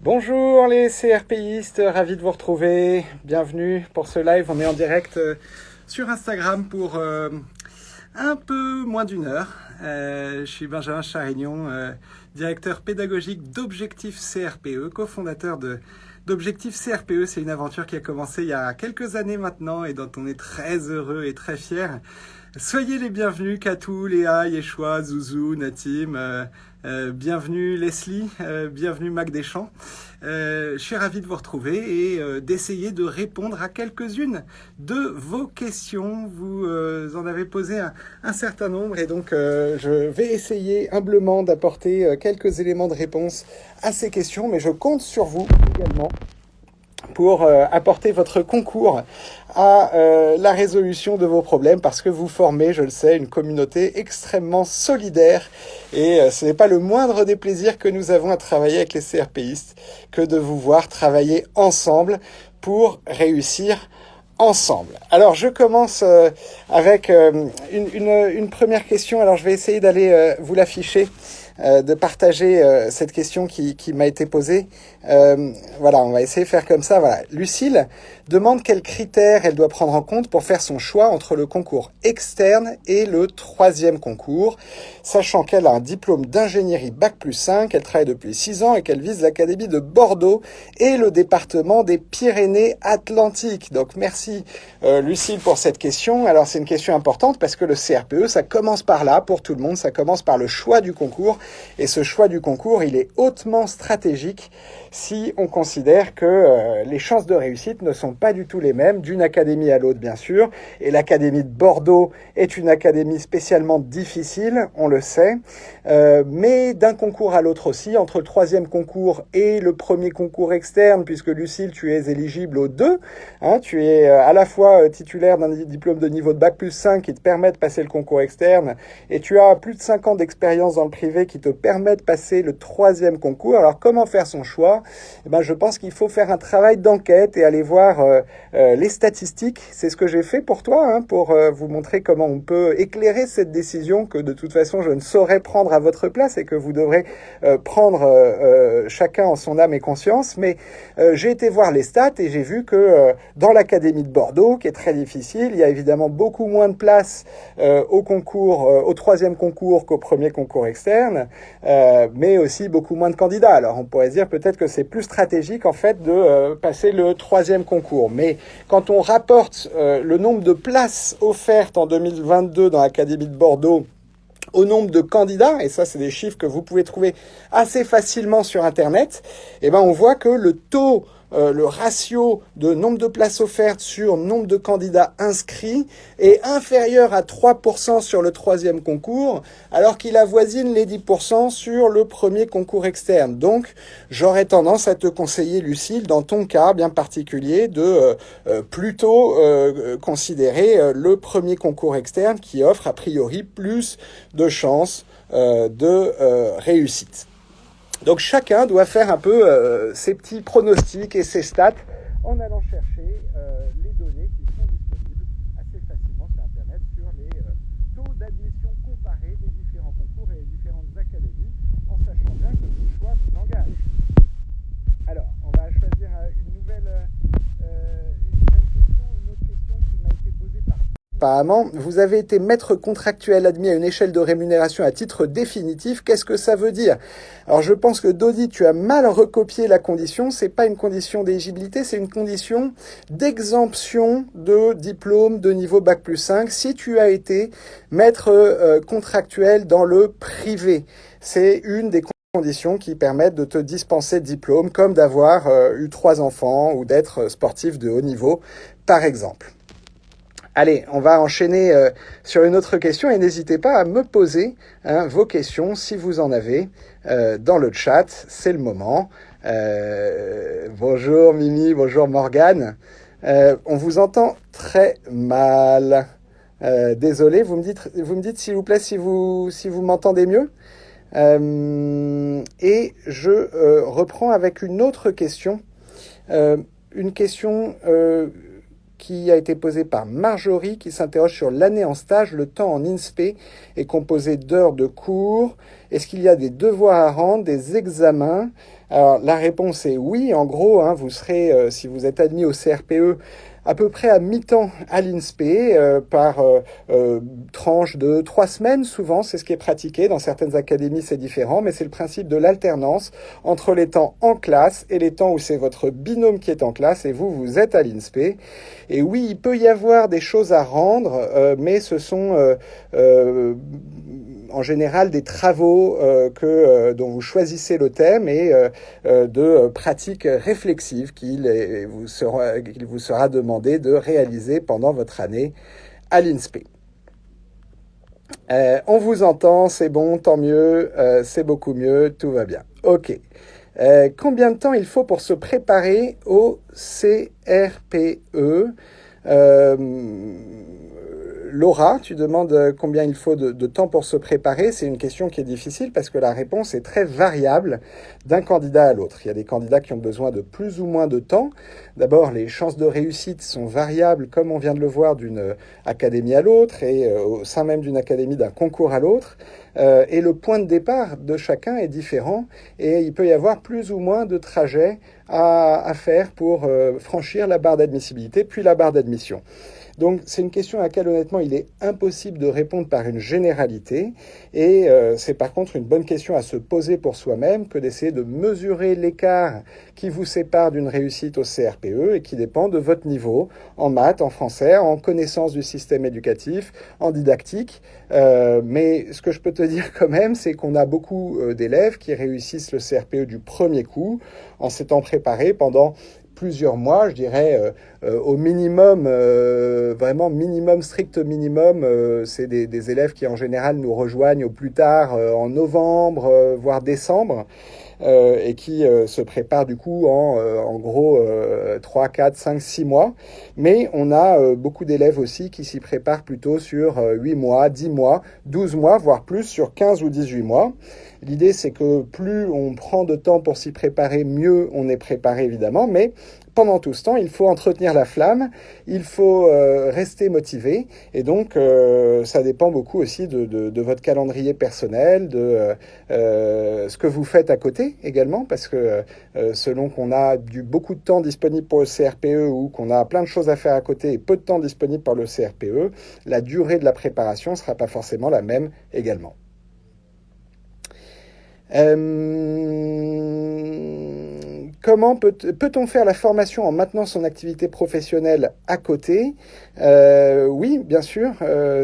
Bonjour les CRPistes, ravi de vous retrouver. Bienvenue pour ce live. On est en direct sur Instagram pour un peu moins d'une heure. Je suis Benjamin Charignon, directeur pédagogique d'Objectif CRPE, cofondateur d'Objectif CRPE. C'est une aventure qui a commencé il y a quelques années maintenant et dont on est très heureux et très fiers. Soyez les bienvenus, Katou, Léa, Yeshua, Zouzou, Natim, bienvenue Leslie, bienvenue Mac Deschamps. Je suis ravi de vous retrouver et d'essayer de répondre à quelques-unes de vos questions. Vous en avez posé un certain nombre et donc je vais essayer humblement d'apporter quelques éléments de réponse à ces questions, mais je compte sur vous également pour apporter votre concours à la résolution de vos problèmes, parce que vous formez, je le sais, une communauté extrêmement solidaire et ce n'est pas le moindre des plaisirs que nous avons à travailler avec les CRPistes que de vous voir travailler ensemble pour réussir ensemble. Alors je commence avec une première question. Alors je vais essayer d'aller vous l'afficher, de partager cette question qui m'a été posée. Voilà, on va essayer de faire comme ça. Voilà. Lucille demande quels critères elle doit prendre en compte pour faire son choix entre le concours externe et le troisième concours, sachant qu'elle a un diplôme d'ingénierie Bac+5, qu'elle travaille depuis 6 ans et qu'elle vise l'Académie de Bordeaux et le département des Pyrénées-Atlantiques. Donc merci Lucille pour cette question. Alors c'est une question importante parce que le CRPE, ça commence par là pour tout le monde, ça commence par le choix du concours. Et ce choix du concours, il est hautement stratégique si on considère que les chances de réussite ne sont pas du tout les mêmes d'une académie à l'autre, bien sûr. Et l'Académie de Bordeaux est une académie spécialement difficile, on le sait. Mais d'un concours à l'autre aussi, entre le troisième concours et le premier concours externe, puisque Lucille, tu es éligible aux deux. Hein, tu es à la fois titulaire d'un diplôme de niveau de Bac+5 qui te permet de passer le concours externe, et tu as plus de 5 ans d'expérience dans le privé qui te permet de passer le troisième concours. Alors comment faire son choix ? Eh ben, je pense qu'il faut faire un travail d'enquête et aller voir les statistiques. C'est ce que j'ai fait pour toi, hein, pour vous montrer comment on peut éclairer cette décision que de toute façon je ne saurais prendre à votre place et que vous devrez prendre chacun en son âme et conscience. Mais j'ai été voir les stats et j'ai vu que dans l'Académie de Bordeaux, qui est très difficile, il y a évidemment beaucoup moins de places au concours, au troisième concours qu'au premier concours externe, mais aussi beaucoup moins de candidats. Alors on pourrait dire peut-être que c'est plus stratégique en fait de passer le troisième concours. Mais quand on rapporte le nombre de places offertes en 2022 dans l'Académie de Bordeaux au nombre de candidats, et ça c'est des chiffres que vous pouvez trouver assez facilement sur Internet, et ben on voit que le taux, le ratio de nombre de places offertes sur nombre de candidats inscrits est inférieur à 3% sur le troisième concours, alors qu'il avoisine les 10% sur le premier concours externe. Donc, j'aurais tendance à te conseiller, Lucille, dans ton cas bien particulier, de plutôt considérer le premier concours externe qui offre a priori plus de chances de réussite. Donc chacun doit faire un peu ses petits pronostics et ses stats en allant chercher les données qui sont disponibles assez facilement sur Internet sur les taux d'admission comparés des différents concours et des différentes académies, en sachant bien que ce choix vous engage. Alors, on va choisir une nouvelle question, une autre question qui m'a été posée par... Apparemment, vous avez été maître contractuel admis à une échelle de rémunération à titre définitif. Qu'est-ce que ça veut dire ? Alors, je pense que Dodi, tu as mal recopié la condition. C'est pas une condition d'éligibilité, c'est une condition d'exemption de diplôme de niveau Bac+5 si tu as été maître contractuel dans le privé. C'est une des conditions qui permettent de te dispenser de diplôme, comme d'avoir eu 3 enfants ou d'être sportif de haut niveau, par exemple. Allez, on va enchaîner sur une autre question et n'hésitez pas à me poser vos questions si vous en avez dans le chat, c'est le moment. Bonjour Mimi, bonjour Morgane. On vous entend très mal. Désolé, vous me dites s'il vous plaît si vous m'entendez mieux. Et je reprends avec une autre question. Une question qui a été posée par Marjorie, qui s'interroge sur l'année en stage. Le temps en INSPE est composé d'heures de cours. Est-ce qu'il y a des devoirs à rendre, des examens? Alors, la réponse est oui. En gros, vous serez, si vous êtes admis au CRPE, à peu près à mi-temps à l'INSPE, par tranche de 3 semaines, souvent, c'est ce qui est pratiqué. Dans certaines académies, c'est différent, mais c'est le principe de l'alternance entre les temps en classe et les temps où c'est votre binôme qui est en classe et vous êtes à l'INSPE. Et oui, il peut y avoir des choses à rendre, mais ce sont en général des travaux dont vous choisissez le thème et de pratiques réflexives qu'il vous sera demandé de réaliser pendant votre année à l'INSPE. On vous entend, c'est bon, tant mieux, c'est beaucoup mieux, tout va bien. Ok. Combien de temps il faut pour se préparer au CRPE? Laura, tu demandes combien il faut de temps pour se préparer. C'est une question qui est difficile parce que la réponse est très variable d'un candidat à l'autre. Il y a des candidats qui ont besoin de plus ou moins de temps. D'abord, les chances de réussite sont variables, comme on vient de le voir, d'une académie à l'autre et au sein même d'une académie, d'un concours à l'autre. Et le point de départ de chacun est différent et il peut y avoir plus ou moins de trajets à faire pour franchir la barre d'admissibilité, puis la barre d'admission. Donc, c'est une question à laquelle, honnêtement, il est impossible de répondre par une généralité. Et c'est par contre une bonne question à se poser pour soi-même que d'essayer de mesurer l'écart qui vous sépare d'une réussite au CRPE et qui dépend de votre niveau en maths, en français, en connaissance du système éducatif, en didactique. Mais ce que je peux te dire quand même, c'est qu'on a beaucoup d'élèves qui réussissent le CRPE du premier coup en s'étant préparés pendant plusieurs mois, je dirais, au minimum, vraiment minimum, strict minimum. C'est des élèves qui en général nous rejoignent au plus tard en novembre, voire décembre, et qui se préparent du coup en gros 3, 4, 5, 6 mois. Mais on a beaucoup d'élèves aussi qui s'y préparent plutôt sur 8 mois, 10 mois, 12 mois, voire plus sur 15 ou 18 mois. L'idée, c'est que plus on prend de temps pour s'y préparer, mieux on est préparé, évidemment. Mais pendant tout ce temps, il faut entretenir la flamme, il faut rester motivé. Et donc, ça dépend beaucoup aussi de votre calendrier personnel, de ce que vous faites à côté également. Parce que selon qu'on a beaucoup de temps disponible pour le CRPE ou qu'on a plein de choses à faire à côté et peu de temps disponible pour le CRPE, la durée de la préparation ne sera pas forcément la même également. Comment peut-on faire la formation en maintenant son activité professionnelle à côté? Oui, bien sûr,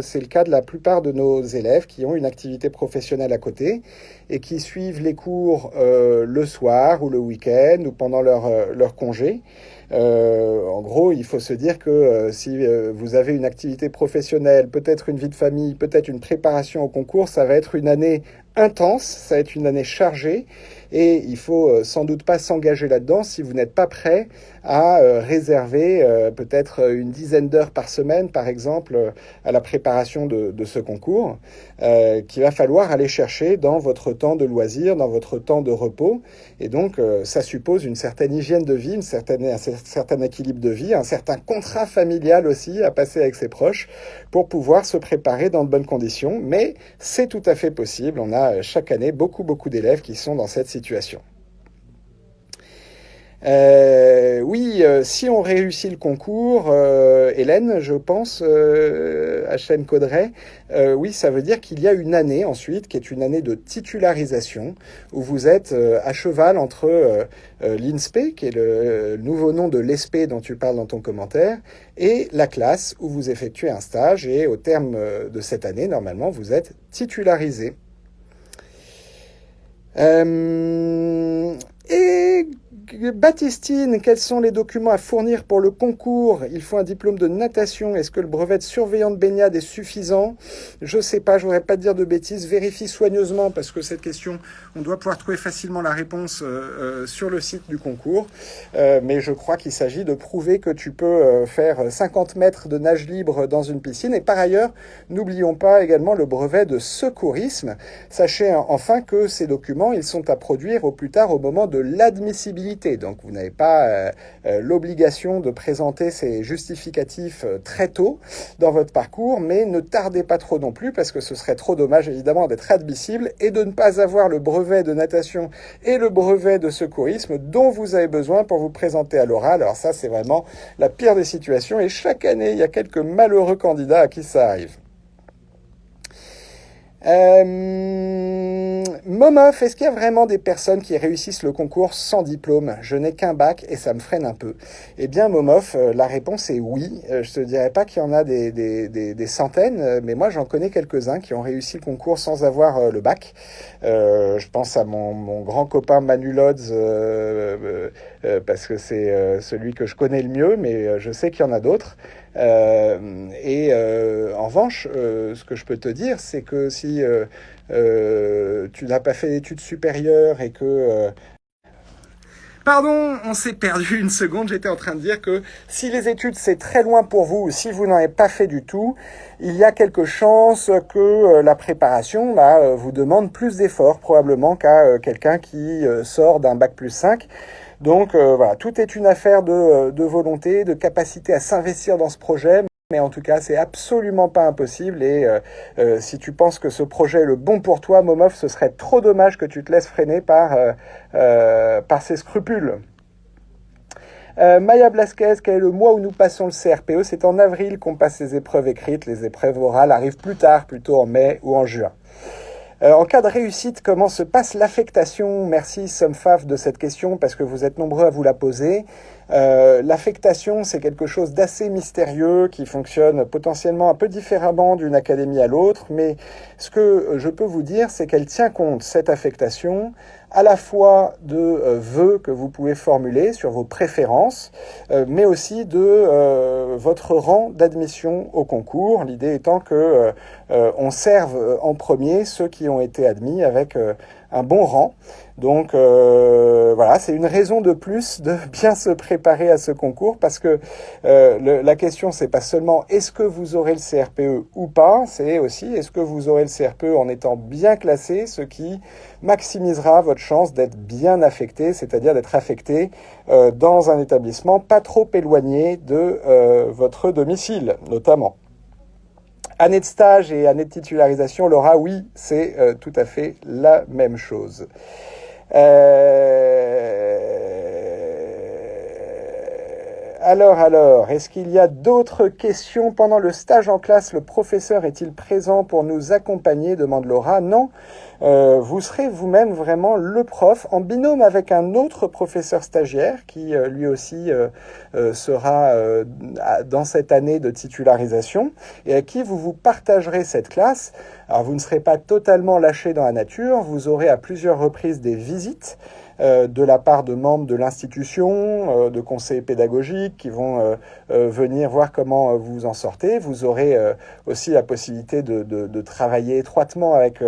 c'est le cas de la plupart de nos élèves qui ont une activité professionnelle à côté et qui suivent les cours le soir ou le week-end ou pendant leur congé. En gros, il faut se dire que si vous avez une activité professionnelle, peut-être une vie de famille, peut-être une préparation au concours, ça va être une année intense, ça va être une année chargée et il faut sans doute pas s'engager là-dedans si vous n'êtes pas prêt à réserver peut-être une dizaine d'heures par semaine, par exemple, à la préparation de ce concours, qu'il va falloir aller chercher dans votre temps de loisir, dans votre temps de repos. Et donc, ça suppose une certaine hygiène de vie, un certain équilibre de vie, un certain contrat familial aussi à passer avec ses proches pour pouvoir se préparer dans de bonnes conditions. Mais c'est tout à fait possible. On a chaque année beaucoup d'élèves qui sont dans cette situation. Oui, si on réussit le concours, Hélène, je pense, HM Caudray, oui, ça veut dire qu'il y a une année ensuite, qui est une année de titularisation, où vous êtes à cheval entre l'INSPE, qui est le nouveau nom de l'ESPE dont tu parles dans ton commentaire, et la classe où vous effectuez un stage, et au terme de cette année, normalement, vous êtes titularisé. Et Baptistine, quels sont les documents à fournir pour le concours? Il faut un diplôme de natation. Est-ce que le brevet de surveillant de baignade est suffisant? Je sais pas, je voudrais pas te dire de bêtises. Vérifie soigneusement parce que cette question, on doit pouvoir trouver facilement la réponse sur le site du concours. Mais je crois qu'il s'agit de prouver que tu peux faire 50 mètres de nage libre dans une piscine. Et par ailleurs, n'oublions pas également le brevet de secourisme. Sachez enfin que ces documents, ils sont à produire au plus tard au moment de l'admissibilité. souhaitez. Donc vous n'avez pas l'obligation de présenter ces justificatifs très tôt dans votre parcours, mais ne tardez pas trop non plus parce que ce serait trop dommage évidemment d'être admissible et de ne pas avoir le brevet de natation et le brevet de secourisme dont vous avez besoin pour vous présenter à l'oral. Alors ça, c'est vraiment la pire des situations et chaque année, il y a quelques malheureux candidats à qui ça arrive. Momov, est-ce qu'il y a vraiment des personnes qui réussissent le concours sans diplôme? Je n'ai qu'un bac et ça me freine un peu. Eh bien, Momov, la réponse est oui. Je te dirais pas qu'il y en a des centaines, mais moi j'en connais quelques-uns qui ont réussi le concours sans avoir le bac. Je pense à mon grand copain Manu Lodz, parce que c'est celui que je connais le mieux, mais je sais qu'il y en a d'autres. En revanche, ce que je peux te dire, c'est que si tu n'as pas fait d'études supérieures et que... Pardon, on s'est perdu une seconde, j'étais en train de dire que si les études c'est très loin pour vous, ou si vous n'en avez pas fait du tout, il y a quelques chances que la préparation vous demande plus d'efforts probablement qu'à quelqu'un qui sort d'un bac+5. Donc voilà, tout est une affaire de volonté, de capacité à s'investir dans ce projet. Mais en tout cas, c'est absolument pas impossible. Et si tu penses que ce projet est le bon pour toi, Momov, ce serait trop dommage que tu te laisses freiner par ces scrupules. Maya Blasquez, quel est le mois où nous passons le CRPE? C'est en avril qu'on passe les épreuves écrites. Les épreuves orales arrivent plus tard, plutôt en mai ou en juin. En cas de réussite, comment se passe l'affectation? Merci Somfaf de cette question parce que vous êtes nombreux à vous la poser. L'affectation, c'est quelque chose d'assez mystérieux qui fonctionne potentiellement un peu différemment d'une académie à l'autre, mais ce que je peux vous dire, c'est qu'elle tient compte, cette affectation, à la fois de vœux que vous pouvez formuler sur vos préférences, mais aussi de votre rang d'admission au concours. L'idée étant que on serve en premier ceux qui ont été admis avec un bon rang. Donc voilà, c'est une raison de plus de bien se préparer à ce concours parce que la question, c'est pas seulement est-ce que vous aurez le CRPE ou pas, c'est aussi est-ce que vous aurez le CRPE en étant bien classé, ce qui maximisera votre chance d'être bien affecté, c'est-à-dire d'être affecté dans un établissement pas trop éloigné de votre domicile, notamment. Année de stage et année de titularisation, Laura, oui, c'est tout à fait la même chose. Alors, est-ce qu'il y a d'autres questions? Pendant le stage en classe, le professeur est-il présent pour nous accompagner? Demande Laura. Non, vous serez vous-même vraiment le prof en binôme avec un autre professeur stagiaire qui lui aussi sera dans cette année de titularisation et à qui vous partagerez cette classe. Alors vous ne serez pas totalement lâché dans la nature, vous aurez à plusieurs reprises des visites de la part de membres de l'institution, de conseillers pédagogiques qui vont venir voir comment vous vous en sortez. Vous aurez aussi la possibilité de travailler étroitement avec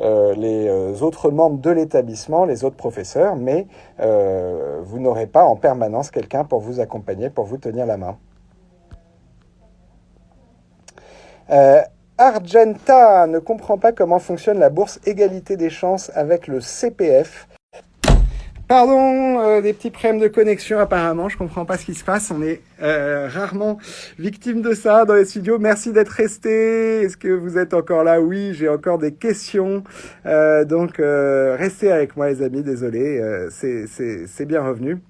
les autres membres de l'établissement, les autres professeurs, mais vous n'aurez pas en permanence quelqu'un pour vous accompagner, pour vous tenir la main. Argenta ne comprend pas comment fonctionne la bourse égalité des chances avec le CPF. Pardon, des petits problèmes de connexion apparemment, je comprends pas ce qui se passe, on est rarement victime de ça dans les studios. Merci d'être restés, est-ce que vous êtes encore là? Oui, j'ai encore des questions, donc restez avec moi les amis, désolé, c'est bien revenu.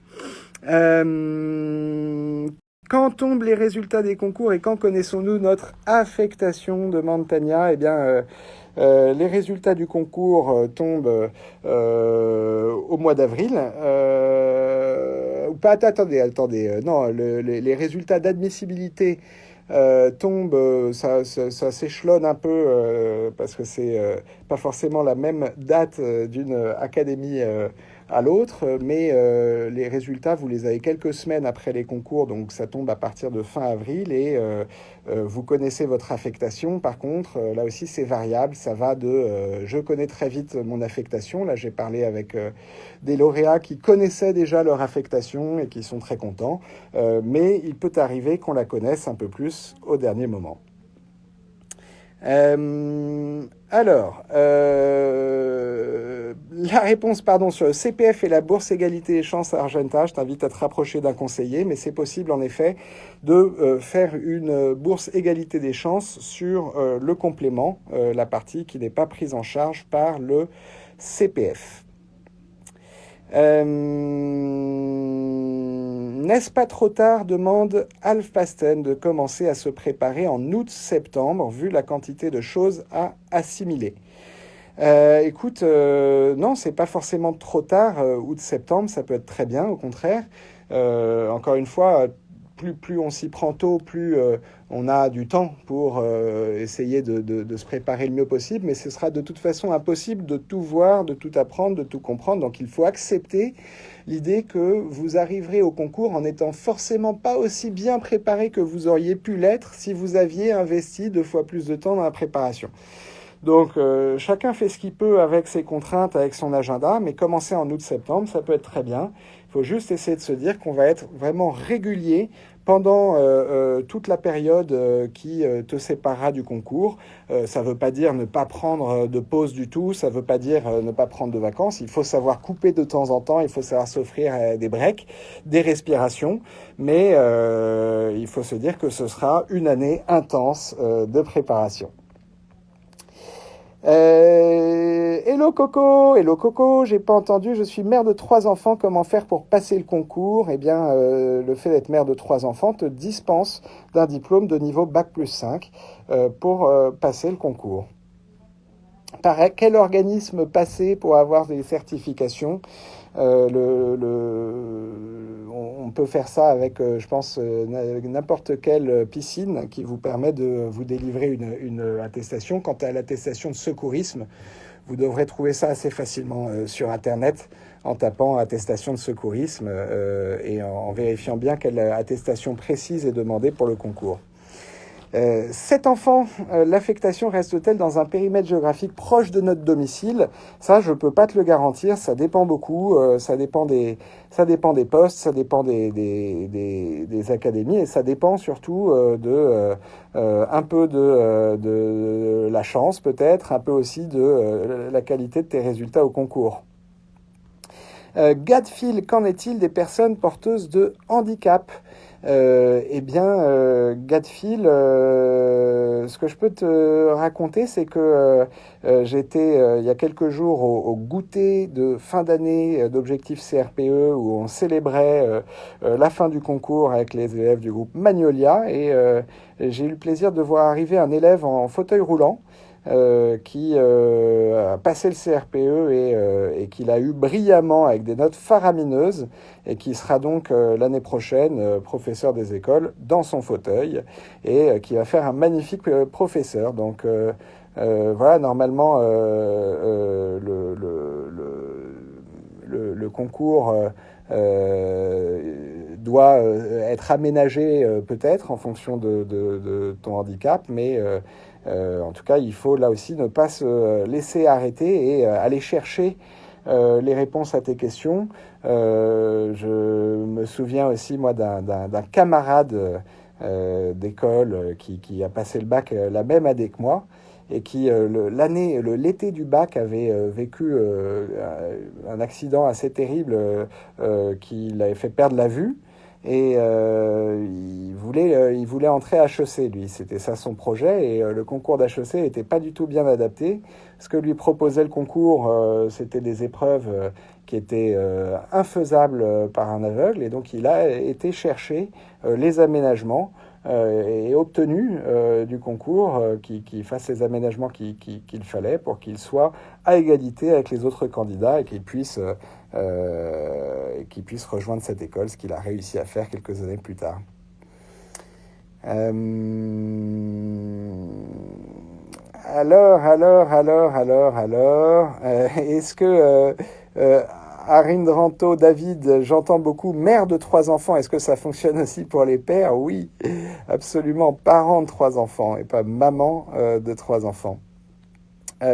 Quand tombent les résultats des concours et quand connaissons-nous notre affectation? Demande Tania. Eh bien, les résultats du concours tombent au mois d'avril. Attendez. Non, les résultats d'admissibilité tombent, ça s'échelonne un peu parce que c'est pas forcément la même date d'une académie à l'autre, mais les résultats, vous les avez quelques semaines après les concours, donc ça tombe à partir de fin avril, et vous connaissez votre affectation. Par contre, là aussi, c'est variable, ça va de je connais très vite mon affectation. Là, j'ai parlé avec des lauréats qui connaissaient déjà leur affectation et qui sont très contents, mais il peut arriver qu'on la connaisse un peu plus au dernier moment. La réponse, sur le CPF et la bourse égalité et chance à Argenta, je t'invite à te rapprocher d'un conseiller, mais c'est possible en effet de faire une bourse égalité des chances sur le complément, la partie qui n'est pas prise en charge par le CPF. N'est-ce pas trop tard, demande Alf Pasten, de commencer à se préparer en août-septembre, vu la quantité de choses à assimiler? Écoute, non, c'est pas forcément trop tard. Août-septembre, ça peut être très bien, au contraire. Encore une fois, plus on s'y prend tôt, plus on a du temps pour essayer de se préparer le mieux possible. Mais ce sera de toute façon impossible de tout voir, de tout apprendre, de tout comprendre. Donc il faut accepter l'idée que vous arriverez au concours en n'étant forcément pas aussi bien préparé que vous auriez pu l'être si vous aviez investi 2 fois plus de temps dans la préparation. Donc chacun fait ce qu'il peut avec ses contraintes, avec son agenda, mais commencer en août-septembre, ça peut être très bien. Il faut juste essayer de se dire qu'on va être vraiment régulier pendant toute la période qui te séparera du concours. Ça ne veut pas dire ne pas prendre de pause du tout, ça ne veut pas dire ne pas prendre de vacances. Il faut savoir couper de temps en temps, il faut savoir s'offrir des breaks, des respirations, mais il faut se dire que ce sera une année intense de préparation. Hello Coco, j'ai pas entendu, je suis mère de 3 enfants, comment faire pour passer le concours? Eh bien, le fait d'être mère de 3 enfants te dispense d'un diplôme de niveau Bac+5 pour passer le concours. Par quel organisme passer pour avoir des certifications? On peut faire ça avec, je pense, n'importe quelle piscine qui vous permet de vous délivrer une attestation. Quant à l'attestation de secourisme, vous devrez trouver ça assez facilement sur Internet en tapant attestation de secourisme et en vérifiant bien quelle attestation précise est demandée pour le concours. 7 enfants, l'affectation reste-t-elle dans un périmètre géographique proche de notre domicile? Ça, je peux pas te le garantir, ça dépend beaucoup, ça dépend des postes, ça dépend des académies, et ça dépend surtout un peu de la chance peut-être, un peu aussi de la qualité de tes résultats au concours. Gadfil, qu'en est-il des personnes porteuses de handicap? Gadfil, ce que je peux te raconter, c'est que j'étais il y a quelques jours au goûter de fin d'année d'objectifs CRPE où on célébrait la fin du concours avec les élèves du groupe Magnolia et j'ai eu le plaisir de voir arriver un élève en fauteuil roulant qui a passé le CRPE et qui l'a eu brillamment avec des notes faramineuses et qui sera donc l'année prochaine professeur des écoles dans son fauteuil et qui va faire un magnifique professeur. Donc voilà, normalement le concours doit être aménagé peut-être en fonction de ton handicap, mais en tout cas, il faut là aussi ne pas se laisser arrêter et aller chercher les réponses à tes questions. Je me souviens aussi, moi, d'un camarade d'école qui a passé le bac la même année que moi et qui, l'été du bac, avait vécu un accident assez terrible qui l'avait fait perdre la vue. Et il voulait entrer à HEC, lui. C'était ça son projet. Et le concours d'HEC n'était pas du tout bien adapté. Ce que lui proposait le concours, c'était des épreuves qui étaient infaisables par un aveugle. Et donc, il a été chercher les aménagements et obtenu du concours qui fasse les aménagements qu'il fallait pour qu'il soit à égalité avec les autres candidats et qu'il puisse rejoindre cette école, ce qu'il a réussi à faire quelques années plus tard. Est-ce que Arindranto David, j'entends beaucoup mère de 3 enfants, est-ce que ça fonctionne aussi pour les pères? Oui, absolument, parent de 3 enfants et pas maman de 3 enfants.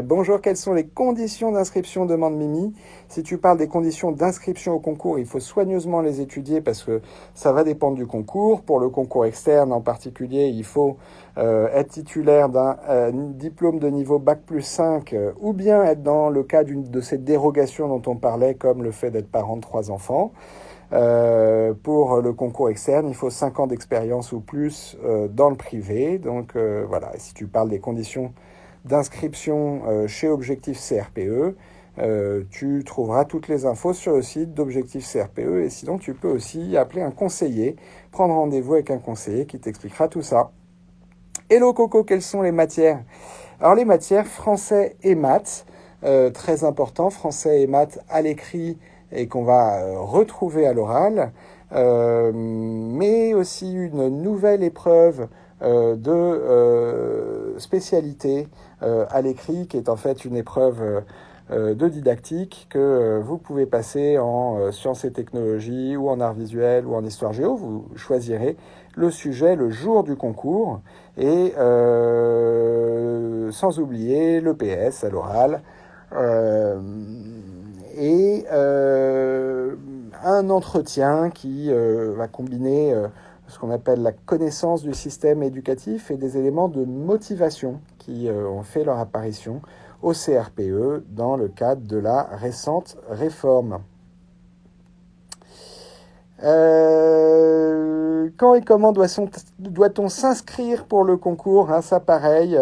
Bonjour, quelles sont les conditions d'inscription demande Mimi. Si tu parles des conditions d'inscription au concours, il faut soigneusement les étudier parce que ça va dépendre du concours. Pour le concours externe en particulier, il faut être titulaire d'un diplôme de niveau Bac plus 5 ou bien être dans le cas de cette dérogation dont on parlait, comme le fait d'être parent de 3 enfants. Pour le concours externe, il faut 5 ans d'expérience ou plus dans le privé. Donc voilà, et si tu parles des conditions d'inscription chez Objectif CRPE, tu trouveras toutes les infos sur le site d'Objectif CRPE et sinon tu peux aussi appeler un conseiller, prendre rendez-vous avec un conseiller qui t'expliquera tout ça. Hello Coco, quelles sont les matières? Alors les matières français et maths, très important, français et maths à l'écrit et qu'on va retrouver à l'oral, mais aussi une nouvelle épreuve de spécialité à l'écrit qui est en fait une épreuve de didactique que vous pouvez passer en sciences et technologies ou en arts visuels ou en histoire géo. Vous choisirez le sujet le jour du concours et sans oublier le PS à l'oral et un entretien qui va combiner ce qu'on appelle la connaissance du système éducatif et des éléments de motivation qui ont fait leur apparition au CRPE dans le cadre de la récente réforme. Quand et comment doit-on s'inscrire pour le concours, hein, ça pareil,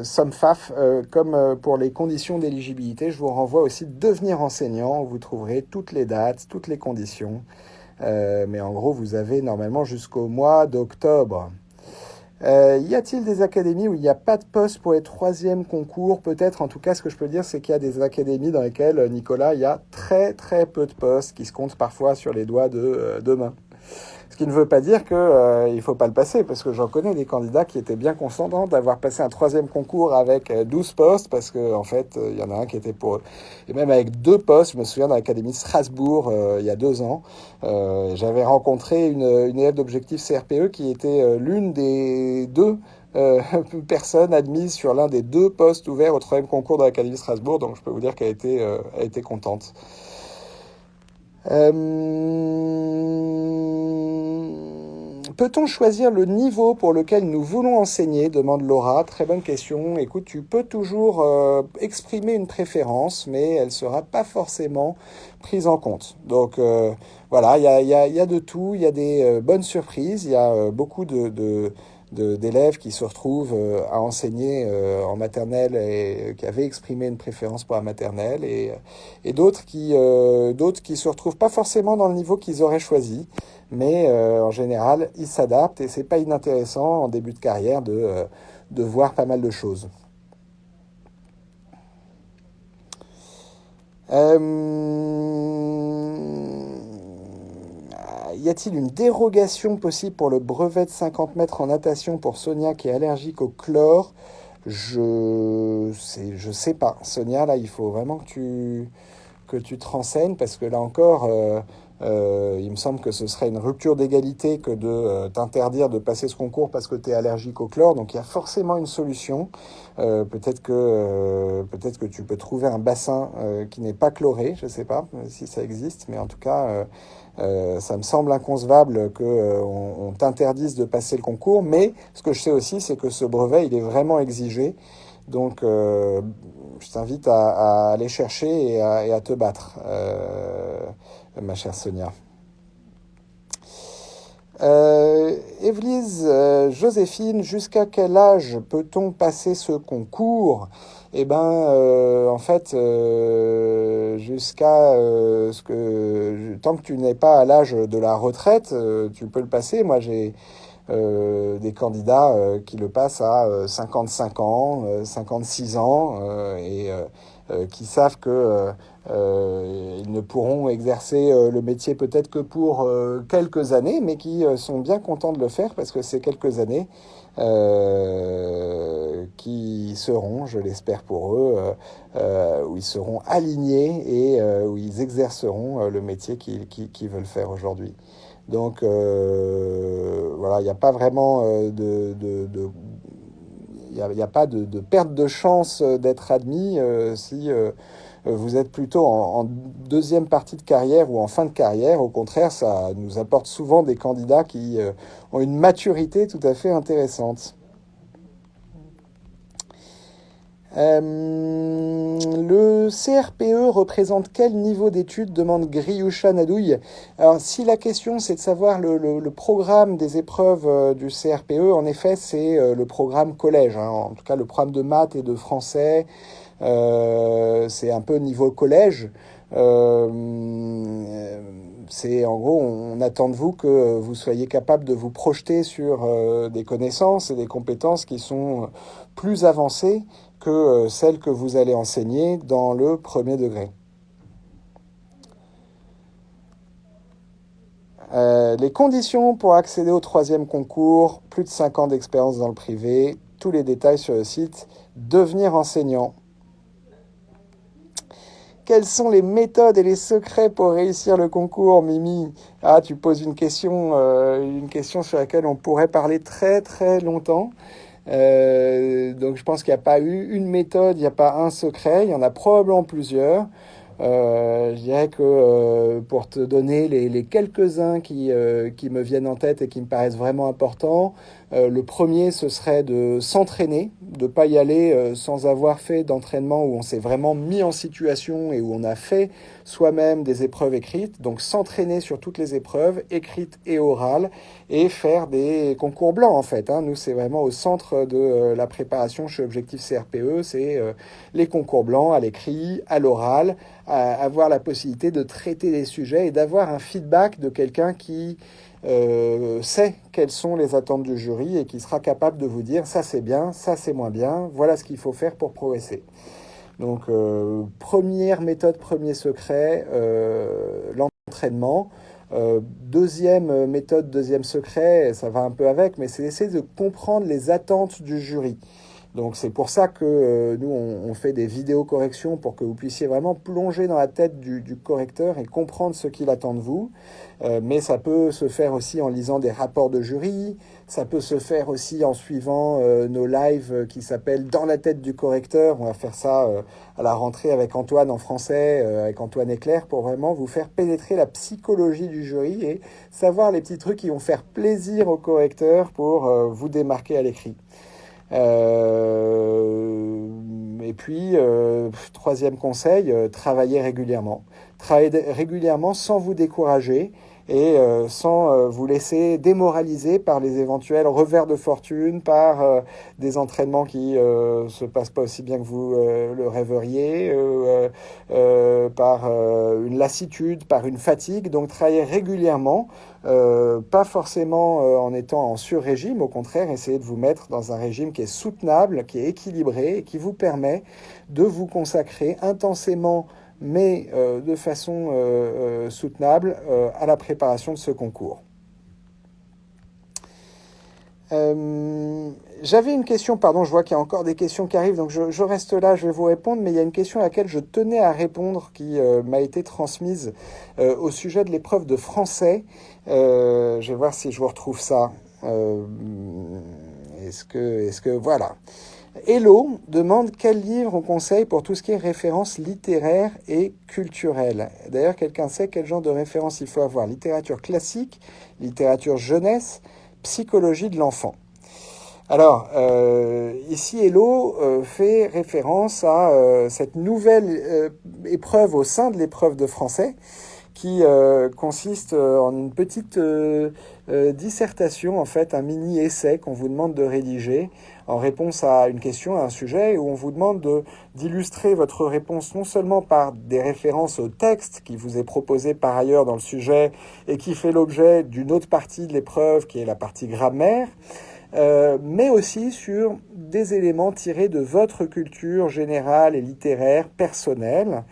SOMFAF, comme pour les conditions d'éligibilité, je vous renvoie aussi Devenir enseignant, où vous trouverez toutes les dates, toutes les conditions. Mais en gros, vous avez normalement jusqu'au mois d'octobre. Y a-t-il des académies où il n'y a pas de poste pour les 3e concours? Peut-être, en tout cas, ce que je peux dire, c'est qu'il y a des académies dans lesquelles, Nicolas, il y a très très peu de postes qui se comptent parfois sur les doigts de deux mains. Ce qui ne veut pas dire qu'il ne faut pas le passer, parce que j'en connais des candidats qui étaient bien contents d'avoir passé un 3e concours avec 12 postes, parce qu'en fait, il y en a un qui était pour eux. Et même avec 2 postes, je me souviens dans l'Académie de Strasbourg, il y a 2 ans, j'avais rencontré une élève d'Objectif CRPE qui était l'une des 2 personnes admises sur l'un des 2 postes ouverts au 3e concours de l'Académie de Strasbourg, donc je peux vous dire qu'elle était contente. Peut-on choisir le niveau pour lequel nous voulons enseigner? Demande Laura. Très bonne question. Écoute, tu peux toujours exprimer une préférence, mais elle ne sera pas forcément prise en compte. Donc voilà, il y a de tout. Il y a des bonnes surprises. Il y a beaucoup d'élèves qui se retrouvent à enseigner en maternelle et qui avaient exprimé une préférence pour la maternelle et d'autres qui se retrouvent pas forcément dans le niveau qu'ils auraient choisi, mais en général ils s'adaptent et c'est pas inintéressant en début de carrière de voir pas mal de choses. Y a-t-il une dérogation possible pour le brevet de 50 mètres en natation pour Sonia qui est allergique au chlore? Je sais pas. Sonia, là, il faut vraiment que tu te renseignes parce que là encore, il me semble que ce serait une rupture d'égalité que de t'interdire de passer ce concours parce que tu es allergique au chlore. Donc il y a forcément une solution. Peut-être que tu peux trouver un bassin qui n'est pas chloré. Je sais pas si ça existe, mais en tout cas, ça me semble inconcevable qu'on t'interdise de passer le concours. Mais ce que je sais aussi, c'est que ce brevet, il est vraiment exigé. Donc, je t'invite à aller chercher et à te battre, ma chère Sonia. Évelyse, Joséphine, jusqu'à quel âge peut-on passer ce concours? Eh ben, en fait, jusqu'à tant que tu n'es pas à l'âge de la retraite, tu peux le passer. Moi, j'ai des candidats qui le passent à 55 ans, 56 ans, et qui savent que ils ne pourront exercer le métier peut-être que pour quelques années, mais qui sont bien contents de le faire parce que c'est quelques années qui seront, je l'espère pour eux, où ils seront alignés et où ils exerceront le métier qu'ils veulent faire aujourd'hui. Donc voilà, il n'y a pas vraiment y a pas de perte de chance d'être admis si vous êtes plutôt en deuxième partie de carrière ou en fin de carrière. Au contraire, ça nous apporte souvent des candidats qui ont une maturité tout à fait intéressante. Le CRPE représente quel niveau d'études, demande Griusha Nadouille. Alors, si la question c'est de savoir le programme des épreuves du CRPE, en effet, c'est le programme collège, hein. En tout cas, le programme de maths et de français, c'est un peu niveau collège. C'est en gros, on attend de vous que vous soyez capable de vous projeter sur des connaissances et des compétences qui sont plus avancées que celles que vous allez enseigner dans le premier degré. Les conditions pour accéder au troisième concours, plus de 5 ans d'expérience dans le privé, tous les détails sur le site, devenir enseignant. Quelles sont les méthodes et les secrets pour réussir le concours, Mimi? Ah, tu poses une question sur laquelle on pourrait parler très très longtemps. Donc je pense qu'il n'y a pas eu une méthode, il n'y a pas un secret, il y en a probablement plusieurs. Je dirais que pour te donner les quelques-uns qui me viennent en tête et qui me paraissent vraiment importants, le premier, ce serait de s'entraîner, de ne pas y aller sans avoir fait d'entraînement où on s'est vraiment mis en situation et où on a fait soi-même des épreuves écrites. Donc s'entraîner sur toutes les épreuves, écrites et orales, et faire des concours blancs en fait, hein. Nous, c'est vraiment au centre de la préparation chez Objectif CRPE, c'est les concours blancs à l'écrit, à l'oral, avoir la possibilité de traiter des sujets et d'avoir un feedback de quelqu'un qui sait quelles sont les attentes du jury et qui sera capable de vous dire ça c'est bien, ça c'est moins bien, voilà ce qu'il faut faire pour progresser. Donc première méthode, premier secret, l'entraînement. Deuxième méthode, deuxième secret, ça va un peu avec, mais c'est essayer de comprendre les attentes du jury. Donc c'est pour ça que nous, on fait des vidéos corrections pour que vous puissiez vraiment plonger dans la tête du correcteur et comprendre ce qu'il attend de vous. Mais ça peut se faire aussi en lisant des rapports de jury, ça peut se faire aussi en suivant nos lives qui s'appellent Dans la tête du correcteur. On va faire ça à la rentrée avec Antoine en français, avec Antoine Éclair, pour vraiment vous faire pénétrer la psychologie du jury et savoir les petits trucs qui vont faire plaisir au correcteur pour vous démarquer à l'écrit. Et puis, troisième conseil, travaillez régulièrement. Travaillez régulièrement sans vous décourager et sans vous laisser démoraliser par les éventuels revers de fortune, par des entraînements qui se passent pas aussi bien que vous le rêveriez, par une lassitude, par une fatigue. Donc travaillez régulièrement, pas forcément en étant en sur-régime, au contraire, essayez de vous mettre dans un régime qui est soutenable, qui est équilibré et qui vous permet de vous consacrer intensément mais de façon soutenable à la préparation de ce concours. J'avais une question, pardon, je vois qu'il y a encore des questions qui arrivent, donc je reste là, je vais vous répondre, mais il y a une question à laquelle je tenais à répondre qui m'a été transmise au sujet de l'épreuve de français. Je vais voir si je vous retrouve ça. Est-ce que voilà. Hello demande quel livre on conseille pour tout ce qui est référence littéraire et culturelle. D'ailleurs, quelqu'un sait quel genre de référence il faut avoir? Littérature classique, littérature jeunesse, psychologie de l'enfant. Alors, ici, Hello fait référence à cette nouvelle épreuve au sein de l'épreuve de français qui consiste en une petite dissertation, en fait, un mini-essai qu'on vous demande de rédiger en réponse à une question, à un sujet, où on vous demande d'illustrer votre réponse non seulement par des références au texte qui vous est proposé par ailleurs dans le sujet et qui fait l'objet d'une autre partie de l'épreuve qui est la partie grammaire, mais aussi sur des éléments tirés de votre culture générale et littéraire personnelle.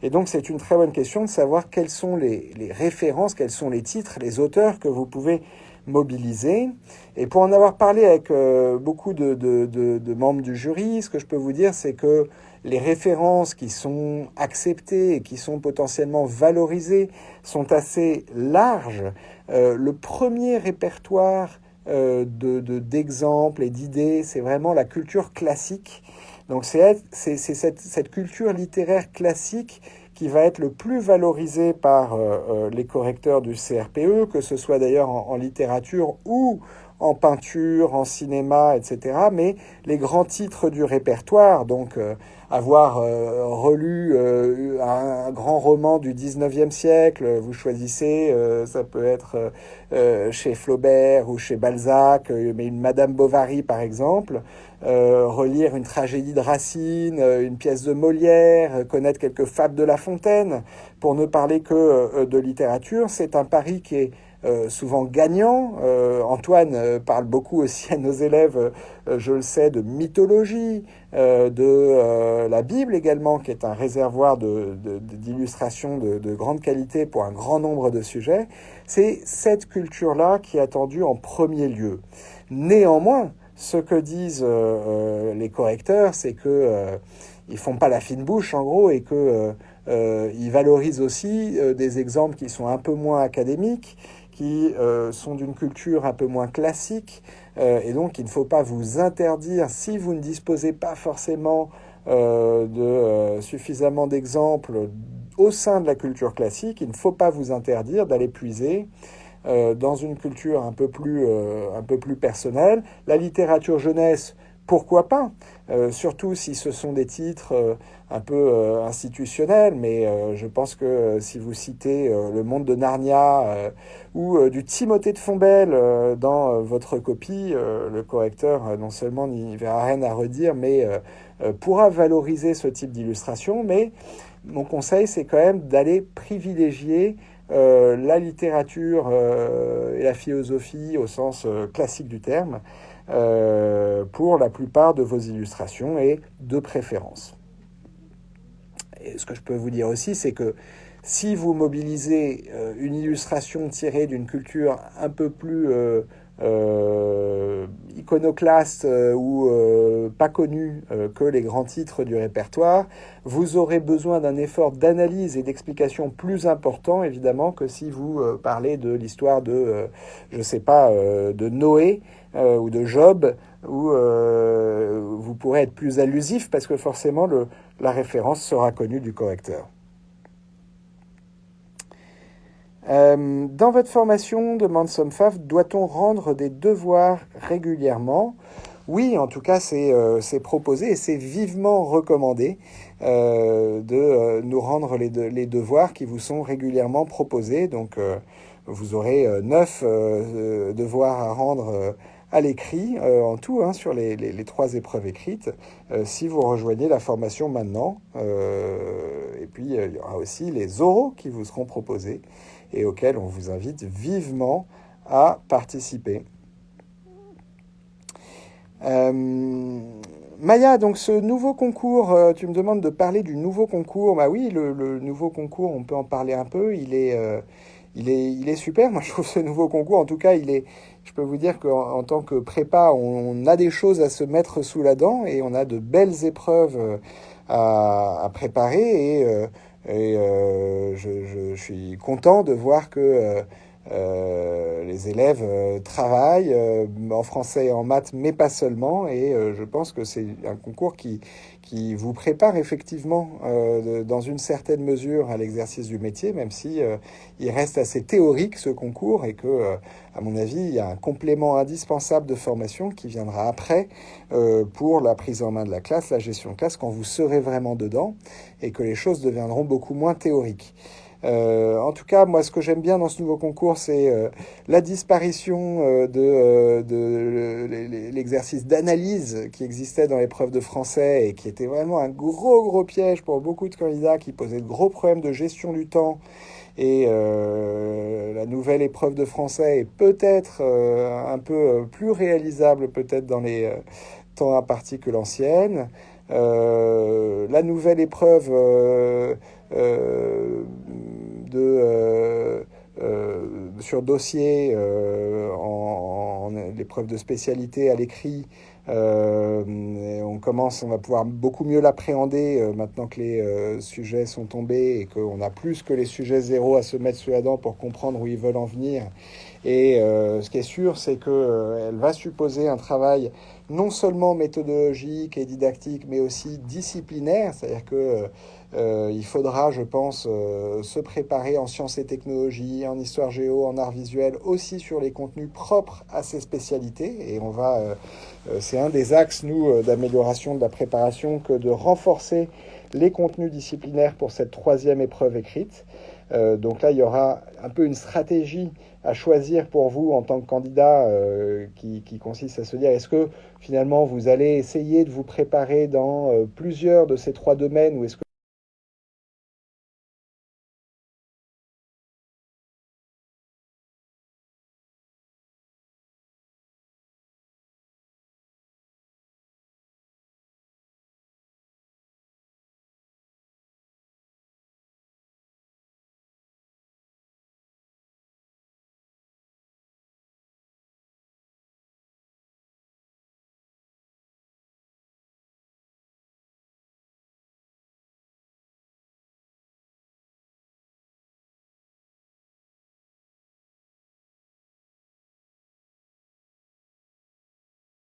Et donc c'est une très bonne question de savoir quelles sont les références, quels sont les titres, les auteurs que vous pouvez mobiliser. Et pour en avoir parlé avec beaucoup de membres du jury, ce que je peux vous dire, c'est que les références qui sont acceptées et qui sont potentiellement valorisées sont assez larges. Le premier répertoire d'exemples et d'idées. C'est vraiment la culture classique. Donc c'est cette culture littéraire classique qui va être le plus valorisée par les correcteurs du CRPE, que ce soit d'ailleurs en littérature ou en peinture, en cinéma, etc. Mais les grands titres du répertoire, donc avoir relu un grand roman du 19e siècle, vous choisissez, ça peut être chez Flaubert ou chez Balzac, mais une Madame Bovary par exemple, relire une tragédie de Racine, une pièce de Molière, connaître quelques fables de La Fontaine, pour ne parler que de littérature, c'est un pari qui est souvent gagnant. Antoine parle beaucoup aussi à nos élèves, je le sais, de mythologie, de la Bible également, qui est un réservoir d'illustrations de grande qualité pour un grand nombre de sujets. C'est cette culture-là qui est attendue en premier lieu. Néanmoins, ce que disent les correcteurs, c'est que ils font pas la fine bouche en gros et que ils valorisent aussi des exemples qui sont un peu moins académiques, qui sont d'une culture un peu moins classique, et donc il ne faut pas vous interdire, si vous ne disposez pas forcément de suffisamment d'exemples au sein de la culture classique, il ne faut pas vous interdire d'aller puiser dans une culture un peu plus personnelle. La littérature jeunesse, pourquoi pas, surtout si ce sont des titres un peu institutionnels, mais je pense que si vous citez Le Monde de Narnia ou du Timothée de Fombelle dans votre copie, le correcteur non seulement n'y verra rien à redire, mais pourra valoriser ce type d'illustration. Mais mon conseil, c'est quand même d'aller privilégier la littérature et la philosophie au sens classique du terme pour la plupart de vos illustrations et de préférence. Et ce que je peux vous dire aussi, c'est que si vous mobilisez une illustration tirée d'une culture un peu plus iconoclaste ou pas connue que les grands titres du répertoire, vous aurez besoin d'un effort d'analyse et d'explication plus important, évidemment, que si vous parlez de l'histoire de, je sais pas, de Noé ou de Job, où vous pourrez être plus allusif parce que forcément la référence sera connue du correcteur. Dans votre formation, demande Somfaf, doit-on rendre des devoirs régulièrement ? Oui, en tout cas, c'est proposé et c'est vivement recommandé de nous rendre les devoirs qui vous sont régulièrement proposés. Donc, vous aurez 9 devoirs à rendre à l'écrit en tout, sur les 3 épreuves écrites, si vous rejoignez la formation maintenant. Et puis, il y aura aussi les oraux qui vous seront proposés et auxquels on vous invite vivement à participer. Maya, donc ce nouveau concours, tu me demandes de parler du nouveau concours. Bah oui, le nouveau concours, on peut en parler un peu. Il est super. Moi, je trouve ce nouveau concours, en tout cas, je peux vous dire qu'en tant que prépa, on a des choses à se mettre sous la dent et on a de belles épreuves à préparer. Je suis content de voir que les élèves travaillent en français et en maths, mais pas seulement. Et je pense que c'est un concours qui vous prépare effectivement dans une certaine mesure à l'exercice du métier, même si il reste assez théorique ce concours et que, à mon avis, il y a un complément indispensable de formation qui viendra après pour la prise en main de la classe, la gestion de classe, quand vous serez vraiment dedans et que les choses deviendront beaucoup moins théoriques. En tout cas, moi, ce que j'aime bien dans ce nouveau concours, c'est la disparition de l'exercice d'analyse qui existait dans l'épreuve de français et qui était vraiment un gros piège pour beaucoup de candidats qui posaient de gros problèmes de gestion du temps. Et la nouvelle épreuve de français est peut-être un peu plus réalisable, peut-être dans les temps impartis que l'ancienne. La nouvelle épreuve sur dossier, en l'épreuve de spécialité à l'écrit. On va pouvoir beaucoup mieux l'appréhender maintenant que les sujets sont tombés et qu'on a plus que les sujets zéro à se mettre sous la dent pour comprendre où ils veulent en venir. Et ce qui est sûr, c'est qu'elle va supposer un travail non seulement méthodologique et didactique, mais aussi disciplinaire. C'est-à-dire que il faudra, je pense, se préparer en sciences et technologies, en histoire géo, en art visuel, aussi sur les contenus propres à ces spécialités. Et c'est un des axes, nous, d'amélioration de la préparation, que de renforcer les contenus disciplinaires pour cette troisième épreuve écrite. Donc là, il y aura un peu une stratégie à choisir pour vous en tant que candidat qui consiste à se dire, est-ce que finalement vous allez essayer de vous préparer dans plusieurs de ces trois domaines, ou est-ce que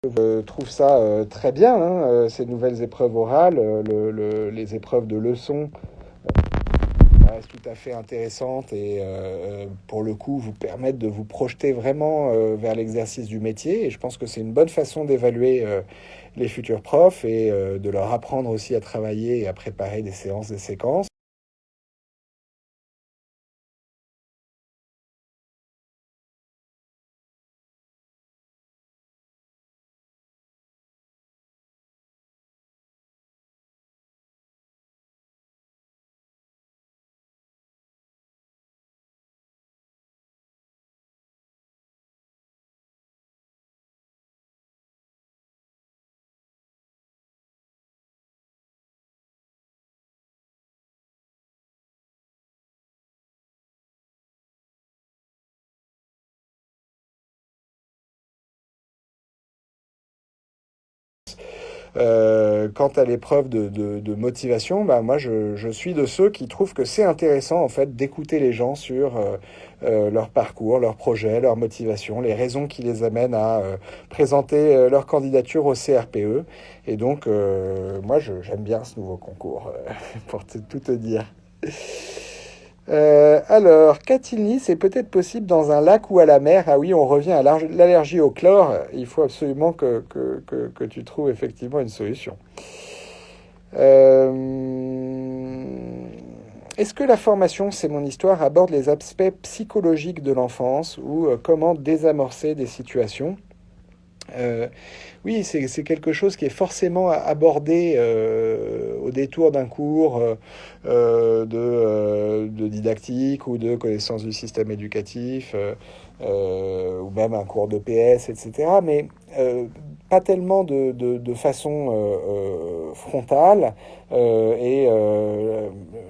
vous trouvez ça très bien, hein, ces nouvelles épreuves orales, les épreuves de leçons restent tout à fait intéressantes et pour le coup vous permettent de vous projeter vraiment vers l'exercice du métier. Et je pense que c'est une bonne façon d'évaluer les futurs profs et de leur apprendre aussi à travailler et à préparer des séances, des séquences. Quant à l'épreuve de motivation, bah, moi je suis de ceux qui trouvent que c'est intéressant en fait d'écouter les gens sur leur parcours, leurs projets, leurs motivations, les raisons qui les amènent à présenter leur candidature au CRPE. Et donc moi j'aime bien ce nouveau concours pour tout te dire. Alors, Catilly, c'est peut-être possible dans un lac ou à la mer. Ah oui, on revient à l'allergie au chlore. Il faut absolument que tu trouves effectivement une solution. Euh, Est-ce que la formation, c'est mon histoire, aborde les aspects psychologiques de l'enfance ou comment désamorcer des situations? Oui, c'est quelque chose qui est forcément abordé au détour d'un cours de didactique ou de connaissance du système éducatif, ou même un cours de PS, etc. Mais pas tellement de façon frontale.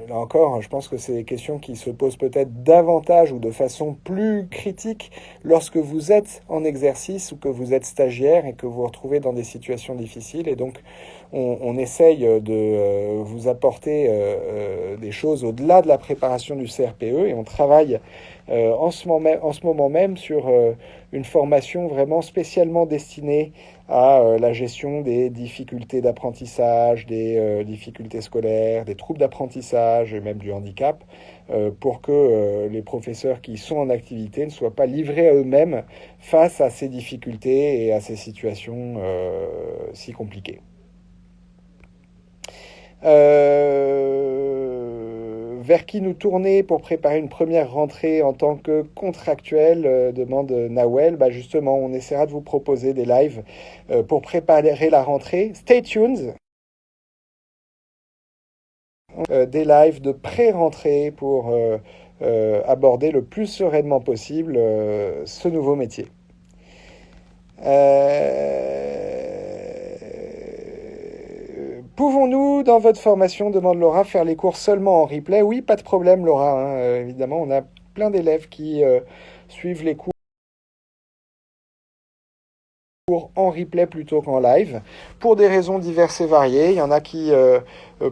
Là encore, je pense que c'est des questions qui se posent peut-être davantage ou de façon plus critique lorsque vous êtes en exercice ou que vous êtes stagiaire et que vous vous retrouvez dans des situations difficiles. Et donc, on essaye de vous apporter des choses au-delà de la préparation du CRPE et on travaille en ce moment même sur une formation vraiment spécialement destinée à la gestion des difficultés d'apprentissage, des difficultés scolaires, des troubles d'apprentissage et même du handicap, pour que les professeurs qui sont en activité ne soient pas livrés à eux-mêmes face à ces difficultés et à ces situations si compliquées. Vers qui nous tourner pour préparer une première rentrée en tant que contractuel, demande Nawel. Bah justement, on essaiera de vous proposer des lives pour préparer la rentrée. Stay tuned. Des lives de pré-rentrée pour aborder le plus sereinement possible ce nouveau métier. Pouvons-nous, dans votre formation, demande Laura, faire les cours seulement en replay? Oui, pas de problème, Laura. Hein. Évidemment, on a plein d'élèves qui suivent les cours en replay plutôt qu'en live, pour des raisons diverses et variées. Il y en a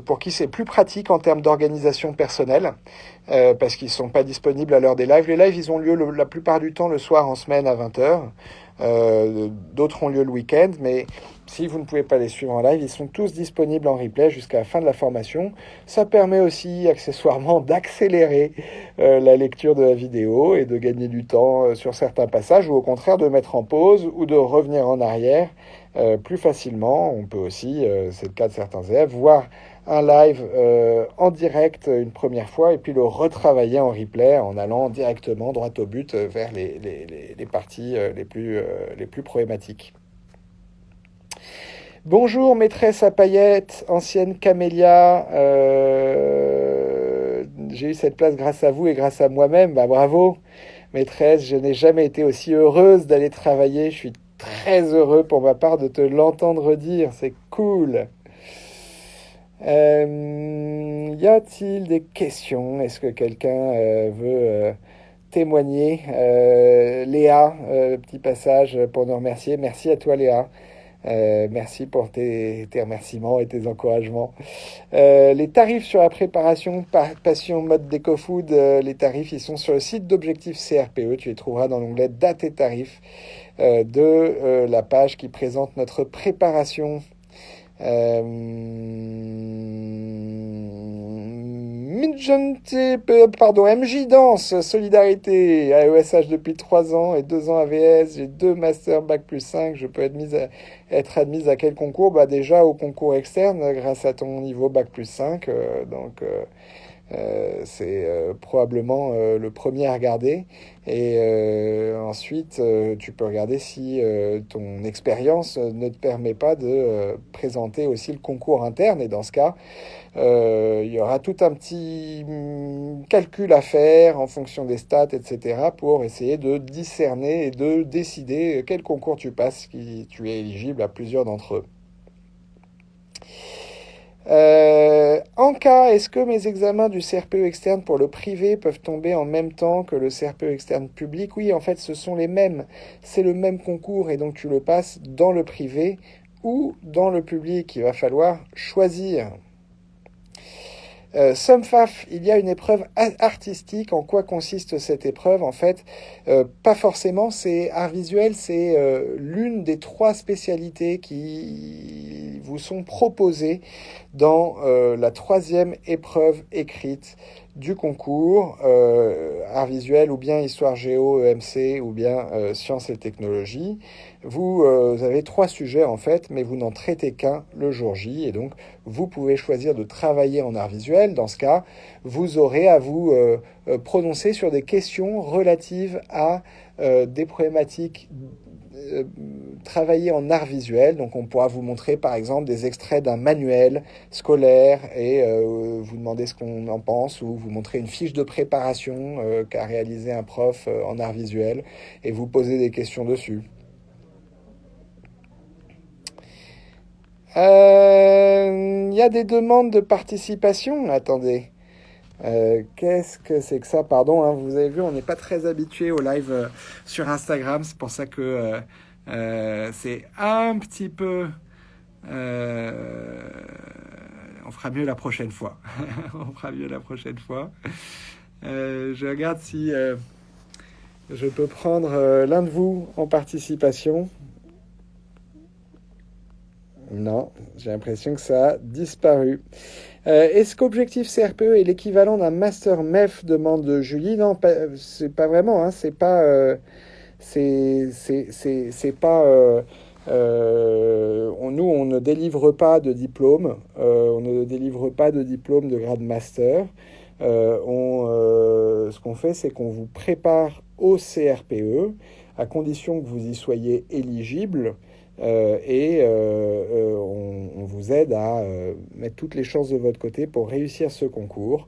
pour qui c'est plus pratique en termes d'organisation personnelle, parce qu'ils ne sont pas disponibles à l'heure des lives. Les lives, ils ont lieu la plupart du temps le soir en semaine à 20h. D'autres ont lieu le week-end, mais si vous ne pouvez pas les suivre en live, ils sont tous disponibles en replay jusqu'à la fin de la formation. Ça permet aussi, accessoirement, d'accélérer la lecture de la vidéo et de gagner du temps sur certains passages, ou au contraire de mettre en pause ou de revenir en arrière plus facilement. On peut aussi, c'est le cas de certains élèves, voir un live en direct une première fois et puis le retravailler en replay en allant directement droit au but vers les parties les plus problématiques. Bonjour maîtresse à paillettes, ancienne camélia, j'ai eu cette place grâce à vous et grâce à moi-même, bah bravo maîtresse, je n'ai jamais été aussi heureuse d'aller travailler, je suis très heureux pour ma part de te l'entendre dire, c'est cool. Y a-t-il des questions? Est-ce que quelqu'un veut témoigner? Léa, petit passage pour nous remercier. Merci à toi Léa. Merci pour tes remerciements et tes encouragements. Les tarifs sur la préparation passion mode déco-food, les tarifs ils sont sur le site d'Objectif CRPE. Tu les trouveras dans l'onglet date et tarifs de la page qui présente notre préparation. MJ Danse, Solidarité, AESH depuis 3 ans et 2 ans AVS, j'ai 2 masters Bac+5, je peux être admise à quel concours? Bah déjà au concours externe grâce à ton niveau Bac+5, c'est probablement le premier à regarder. Et ensuite, tu peux regarder si ton expérience ne te permet pas de présenter aussi le concours interne. Et dans ce cas, il y aura tout un petit calcul à faire en fonction des stats, etc., pour essayer de discerner et de décider quel concours tu passes, si tu es éligible à plusieurs d'entre eux. Anka, est-ce que mes examens du CRPE externe pour le privé peuvent tomber en même temps que le CRPE externe public? Oui, en fait, ce sont les mêmes. C'est le même concours et donc tu le passes dans le privé ou dans le public. Il va falloir choisir. SOMFAF, il y a une épreuve artistique. En quoi consiste cette épreuve? En fait, pas forcément, c'est art visuel, c'est l'une des 3 spécialités qui vous sont proposées dans la 3e épreuve écrite du concours, art visuel ou bien histoire géo, EMC ou bien sciences et technologies. Vous avez 3 sujets en fait, mais vous n'en traitez qu'un le jour J et donc vous pouvez choisir de travailler en art visuel. Dans ce cas, vous aurez à vous prononcer sur des questions relatives à des problématiques travailler en art visuel. Donc on pourra vous montrer par exemple des extraits d'un manuel scolaire et vous demander ce qu'on en pense, ou vous montrer une fiche de préparation qu'a réalisé un prof en art visuel et vous poser des questions dessus. Il y a des demandes de participation. Attendez. Qu'est-ce que c'est que ça? Pardon, hein, vous avez vu, on n'est pas très habitué au live sur Instagram. C'est pour ça que c'est un petit peu... on fera mieux la prochaine fois. On fera mieux la prochaine fois. Je regarde si je peux prendre l'un de vous en participation. Non, j'ai l'impression que ça a disparu. Est-ce qu'Objectif CRPE est l'équivalent d'un Master MEF, demande Julie? Non, c'est pas vraiment. Hein, c'est pas. Nous, on ne délivre pas de diplôme. On ne délivre pas de diplôme de grade master. Ce qu'on fait, c'est qu'on vous prépare au CRPE à condition que vous y soyez éligible. On vous aide à mettre toutes les chances de votre côté pour réussir ce concours,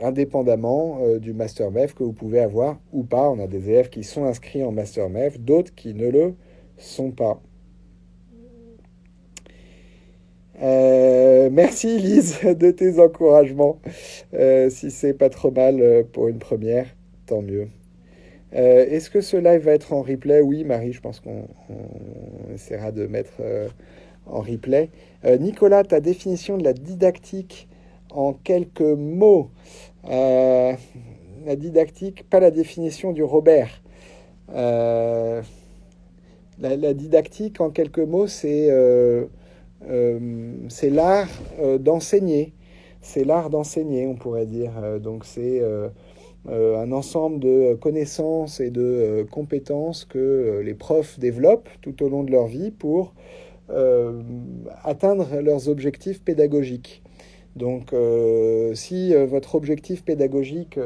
indépendamment du Master MEF que vous pouvez avoir ou pas. On a des élèves qui sont inscrits en Master MEF, d'autres qui ne le sont pas. Merci Lise de tes encouragements. Si c'est pas trop mal pour une première, tant mieux. Est-ce que ce live va être en replay? Oui, Marie, je pense qu'on essaiera de mettre en replay. Nicolas, ta définition de la didactique en quelques mots. Euh, la didactique, pas la définition du Robert. Euh, la didactique, en quelques mots, c'est l'art d'enseigner. C'est l'art d'enseigner, on pourrait dire. Donc c'est un ensemble de connaissances et de compétences que les profs développent tout au long de leur vie pour atteindre leurs objectifs pédagogiques. Donc, si votre objectif pédagogique,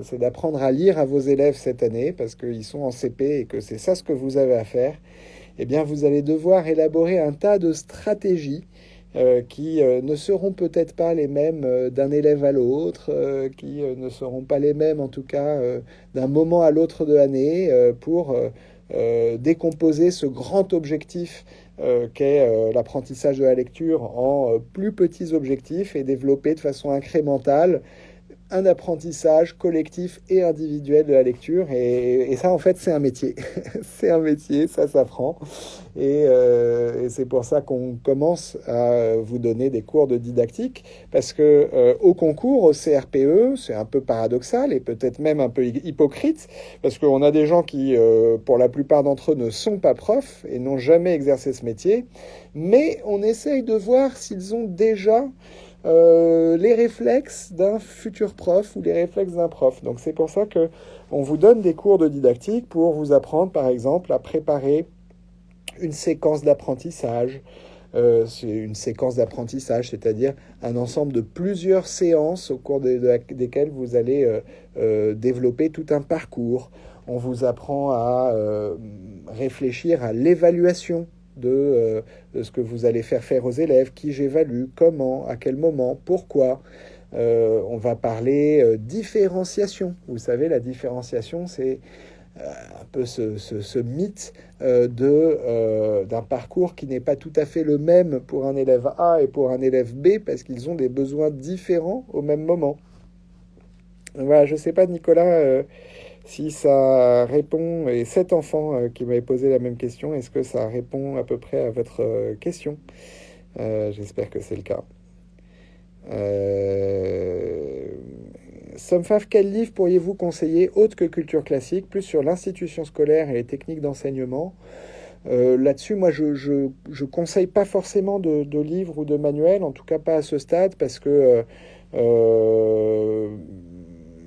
c'est d'apprendre à lire à vos élèves cette année, parce qu'ils sont en CP et que c'est ça ce que vous avez à faire, eh bien, vous allez devoir élaborer un tas de stratégies qui ne seront peut-être pas les mêmes d'un élève à l'autre, qui ne seront pas les mêmes en tout cas d'un moment à l'autre de l'année pour décomposer ce grand objectif qu'est l'apprentissage de la lecture en plus petits objectifs et développer de façon incrémentale un apprentissage collectif et individuel de la lecture. Et ça, en fait, c'est un métier. C'est un métier, ça s'apprend. Et c'est pour ça qu'on commence à vous donner des cours de didactique. Parce que au concours, au CRPE, c'est un peu paradoxal et peut-être même un peu hypocrite. Parce qu'on a des gens qui, pour la plupart d'entre eux, ne sont pas profs et n'ont jamais exercé ce métier. Mais on essaye de voir s'ils ont déjà les réflexes d'un futur prof ou les réflexes d'un prof. Donc c'est pour ça que on vous donne des cours de didactique pour vous apprendre, par exemple, à préparer une séquence d'apprentissage. C'est une séquence d'apprentissage, c'est-à-dire un ensemble de plusieurs séances au cours desquelles vous allez développer tout un parcours. On vous apprend à réfléchir à l'évaluation de ce que vous allez faire aux élèves, qui j'évalue, comment, à quel moment, pourquoi. On va parler différenciation. Vous savez, la différenciation, c'est un peu ce mythe d'un parcours qui n'est pas tout à fait le même pour un élève A et pour un élève B, parce qu'ils ont des besoins différents au même moment. Voilà, je ne sais pas, Nicolas, si ça répond, et cet enfant qui m'avait posé la même question, est-ce que ça répond à peu près à votre question? J'espère que c'est le cas. Somfaf, quel livre pourriez-vous conseiller autre que culture classique, plus sur l'institution scolaire et les techniques d'enseignement? Là-dessus, moi, je conseille pas forcément de livres ou de manuels, en tout cas pas à ce stade, parce que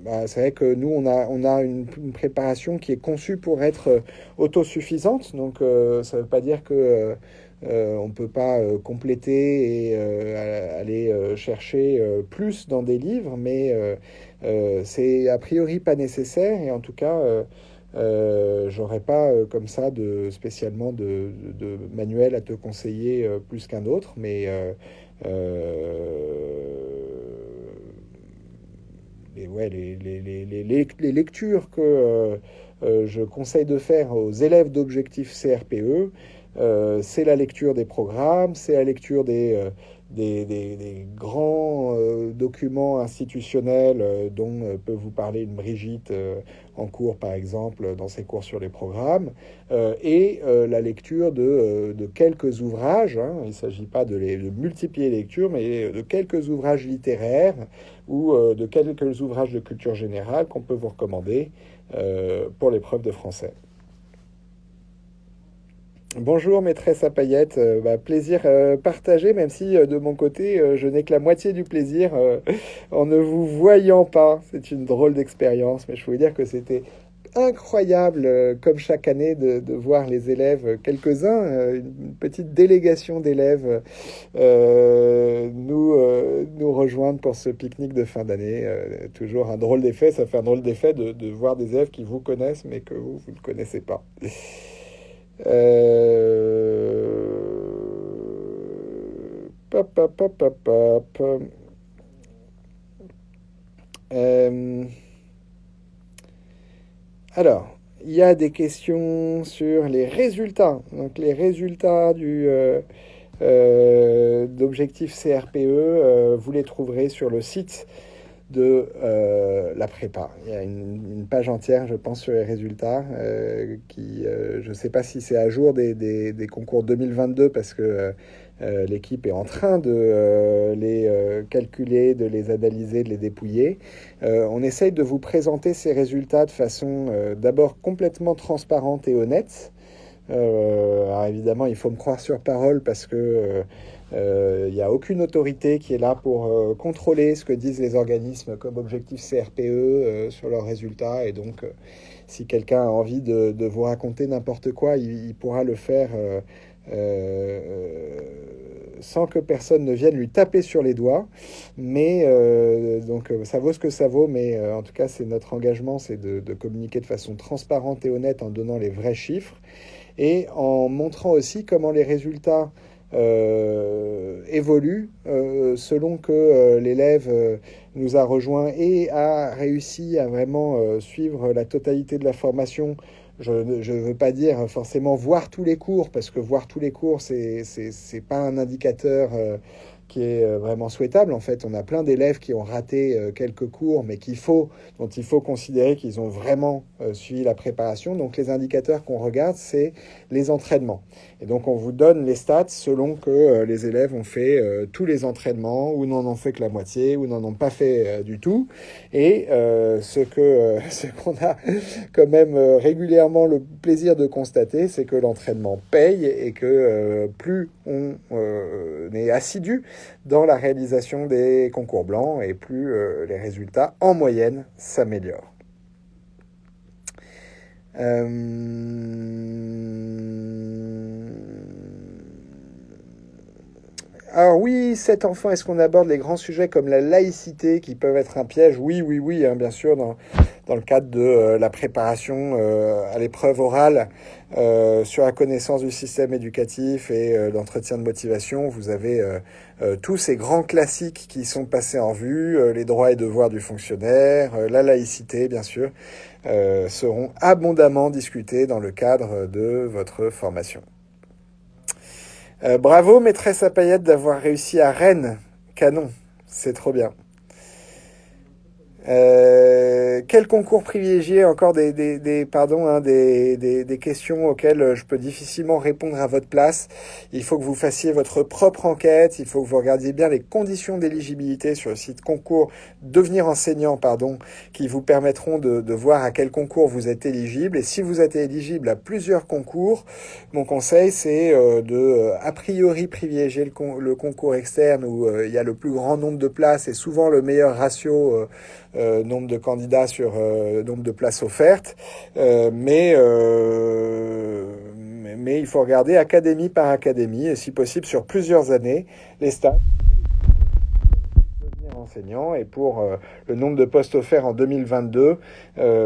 bah, c'est vrai que nous, on a une préparation qui est conçue pour être autosuffisante. Donc, ça ne veut pas dire que on ne peut pas compléter et aller chercher plus dans des livres, mais c'est a priori pas nécessaire. Et en tout cas, j'aurais pas comme ça spécialement de manuel à te conseiller plus qu'un autre, mais ouais, les lectures que je conseille de faire aux élèves d'objectifs CRPE, c'est la lecture des programmes, c'est la lecture des grands documents institutionnels dont peut vous parler une Brigitte en cours, par exemple, dans ses cours sur les programmes, et la lecture de quelques ouvrages. Hein. Il ne s'agit pas de multiplier les lectures, mais de quelques ouvrages littéraires ou de quelques ouvrages de culture générale qu'on peut vous recommander pour l'épreuve de français. Bonjour maîtresse à paillettes, plaisir partagé, même si de mon côté je n'ai que la moitié du plaisir en ne vous voyant pas. C'est une drôle d'expérience, mais je peux vous dire que c'était incroyable comme chaque année de voir les élèves, quelques-uns, une petite délégation d'élèves nous rejoindre pour ce pique-nique de fin d'année. Toujours un drôle d'effet, ça fait un drôle d'effet de voir des élèves qui vous connaissent mais que vous ne connaissez pas. Pop, pop, pop, pop, pop. Alors, il y a des questions sur les résultats. Donc, les résultats d'objectifs CRPE, vous les trouverez sur le site de la prépa. Il y a une page entière, je pense, sur les résultats, je ne sais pas si c'est à jour des concours 2022, parce que l'équipe est en train de les calculer, de les analyser, de les dépouiller. On essaye de vous présenter ces résultats de façon d'abord complètement transparente et honnête. Alors évidemment, il faut me croire sur parole, parce que il n'y a aucune autorité qui est là pour contrôler ce que disent les organismes comme objectif CRPE sur leurs résultats. Et donc, si quelqu'un a envie de vous raconter n'importe quoi, il pourra le faire sans que personne ne vienne lui taper sur les doigts. Mais donc, ça vaut ce que ça vaut. Mais en tout cas, c'est notre engagement, c'est de communiquer de façon transparente et honnête en donnant les vrais chiffres, et en montrant aussi comment les résultats évoluent selon que l'élève nous a rejoint et a réussi à vraiment suivre la totalité de la formation. Je ne veux pas dire forcément voir tous les cours, parce que voir tous les cours, c'est pas un indicateur qui est vraiment souhaitable. En fait, on a plein d'élèves qui ont raté quelques cours, mais dont il faut considérer qu'ils ont vraiment suivi la préparation. Donc, les indicateurs qu'on regarde, c'est les entraînements. Et donc, on vous donne les stats selon que les élèves ont fait tous les entraînements, ou n'en ont fait que la moitié, ou n'en ont pas fait du tout. Et ce qu'on a quand même régulièrement le plaisir de constater, c'est que l'entraînement paye, et que plus on est assidu dans la réalisation des concours blancs, et plus les résultats en moyenne s'améliorent. Alors oui, cet enfant, est-ce qu'on aborde les grands sujets comme la laïcité qui peuvent être un piège? Oui, oui, oui, hein, bien sûr, dans le cadre de la préparation à l'épreuve orale sur la connaissance du système éducatif et d'entretien de motivation. Vous avez tous ces grands classiques qui sont passés en vue, les droits et devoirs du fonctionnaire, la laïcité, bien sûr, seront abondamment discutés dans le cadre de votre formation. Bravo, maîtresse à paillettes, d'avoir réussi à Rennes. Canon, c'est trop bien. Quel concours privilégié? Encore des questions auxquelles je peux difficilement répondre à votre place. Il faut que vous fassiez votre propre enquête. Il faut que vous regardiez bien les conditions d'éligibilité sur le site concours devenir enseignant, qui vous permettront de voir à quel concours vous êtes éligible. Et si vous êtes éligible à plusieurs concours, mon conseil, c'est a priori privilégier le concours externe, où il y a le plus grand nombre de places et souvent le meilleur ratio nombre de candidats sur nombre de places offertes, mais il faut regarder académie par académie, et si possible sur plusieurs années, les stages devenir enseignant. Et pour le nombre de postes offerts en 2022,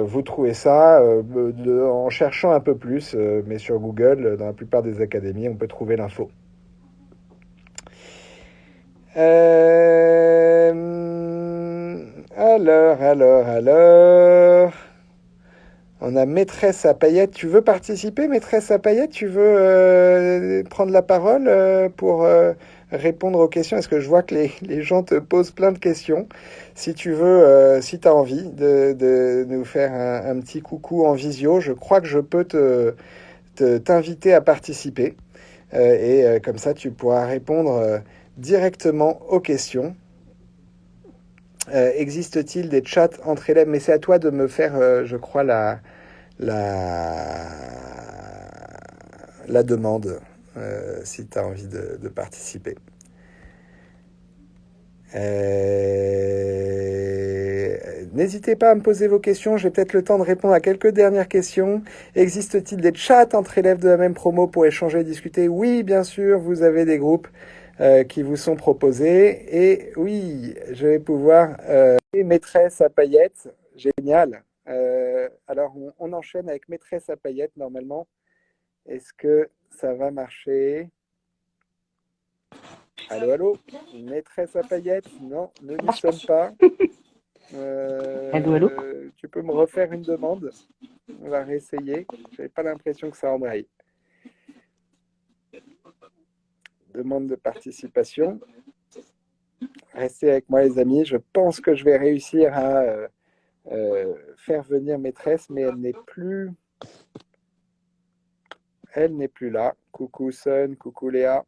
vous trouvez ça en cherchant un peu plus, mais sur Google, dans la plupart des académies, on peut trouver l'info. Alors. On a maîtresse à paillettes. Tu veux participer, maîtresse à paillettes? Tu veux prendre la parole pour répondre aux questions? Est-ce que je vois que les gens te posent plein de questions? Si tu veux, si tu as envie de nous faire un petit coucou en visio, je crois que je peux t'inviter à participer. Et comme ça, tu pourras répondre directement aux questions. Existe-t-il des chats entre élèves? Mais c'est à toi de me faire, je crois, la demande, si tu as envie de participer. N'hésitez pas à me poser vos questions, j'ai peut-être le temps de répondre à quelques dernières questions. Existe-t-il des chats entre élèves de la même promo pour échanger et discuter? Oui, bien sûr, vous avez des groupes qui vous sont proposés. Et oui, je vais pouvoir... maîtresse à paillettes, génial. Alors, on enchaîne avec maîtresse à paillettes, normalement. Est-ce que ça va marcher? Allô, allô? Maîtresse à paillettes? Non, nous n'y sommes pas. Allô, allô? Tu peux me refaire une demande? On va réessayer. J'avais pas l'impression que ça embraye. demande de participation. Restez avec moi les amis, je pense que je vais réussir à faire venir maîtresse, mais elle n'est plus là. Coucou Sun, coucou Léa.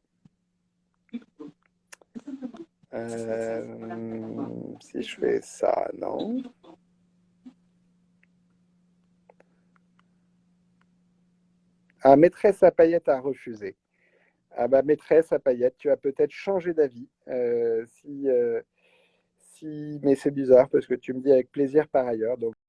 Si je fais ça, non. Ah, maîtresse à paillettes a refusé. Ah bah maîtresse à paillettes, tu as peut-être changé d'avis. Mais c'est bizarre parce que tu me dis avec plaisir par ailleurs. Donc